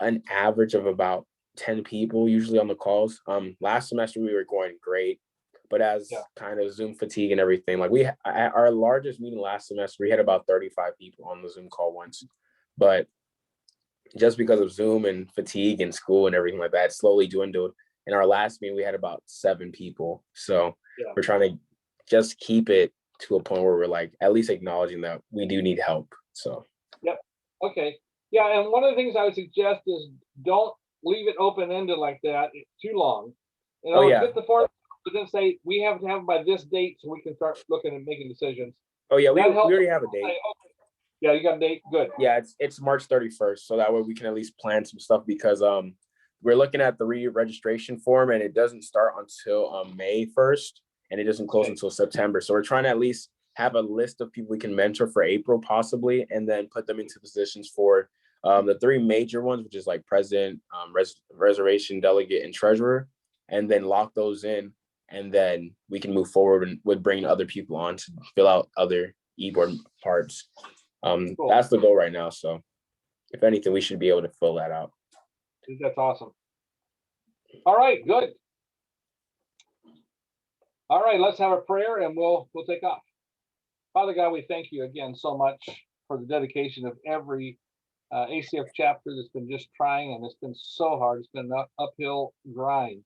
an average of about 10 people usually on the calls. Last semester we were going great, but as kind of Zoom fatigue and everything, like our largest meeting last semester, we had about 35 people on the Zoom call once, but just because of Zoom and fatigue and school and everything like that, slowly dwindled. In our last meeting, we had about 7 people. So we're trying to just keep it to a point where we're like at least acknowledging that we do need help. So okay. Yeah, and one of the things I would suggest is don't leave it open-ended like that. It's too long. You know, get the form, but then say we have to have it by this date so we can start looking and making decisions. Oh yeah, we already have a date. Okay. Yeah, you got a date. Good. Yeah, it's March 31st, so that way we can at least plan some stuff, because we're looking at the re-registration form and it doesn't start until May 1st, and it doesn't close until September. So we're trying to at least have a list of people we can mentor for April possibly, and then put them into positions for the 3 major ones, which is like president, reservation delegate, and treasurer, and then lock those in and then we can move forward with bringing other people on to fill out other e-board parts. Cool. That's the goal right now. So if anything, we should be able to fill that out. I think that's awesome. All right, good. All right, let's have a prayer and we'll take off. Father God, we thank you again so much for the dedication of every ACF chapter that's been just trying, and it's been so hard. It's been an uphill grind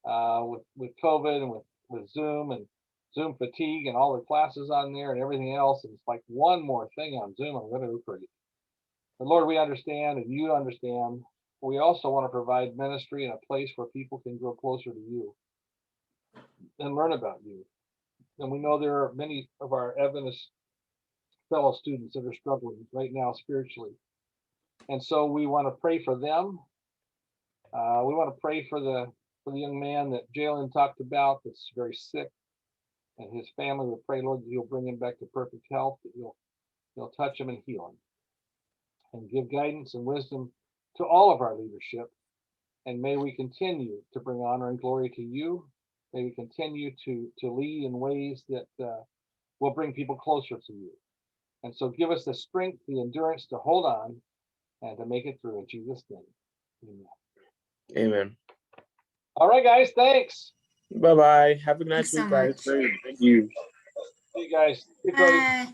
with COVID and with Zoom and Zoom fatigue and all the classes on there and everything else. And it's like one more thing on Zoom, I'm going to go crazy. But Lord, we understand and you understand. We also want to provide ministry and a place where people can grow closer to you and learn about you. And we know there are many of our Adventist fellow students that are struggling right now spiritually. And so we want to pray for them. We want to pray for the young man that Jalen talked about that's very sick, and his family. We pray, Lord, that you'll bring him back to perfect health, that you'll touch him and heal him, and give guidance and wisdom to all of our leadership. And may we continue to bring honor and glory to you. May we continue to lead in ways that will bring people closer to you. And so give us the strength, the endurance to hold on and to make it through in Jesus' name. Amen. Amen. All right, guys. Thanks. Bye-bye. Have a nice Thanks week, so guys. much. Great. Thank you. See you guys. Get ready. Bye.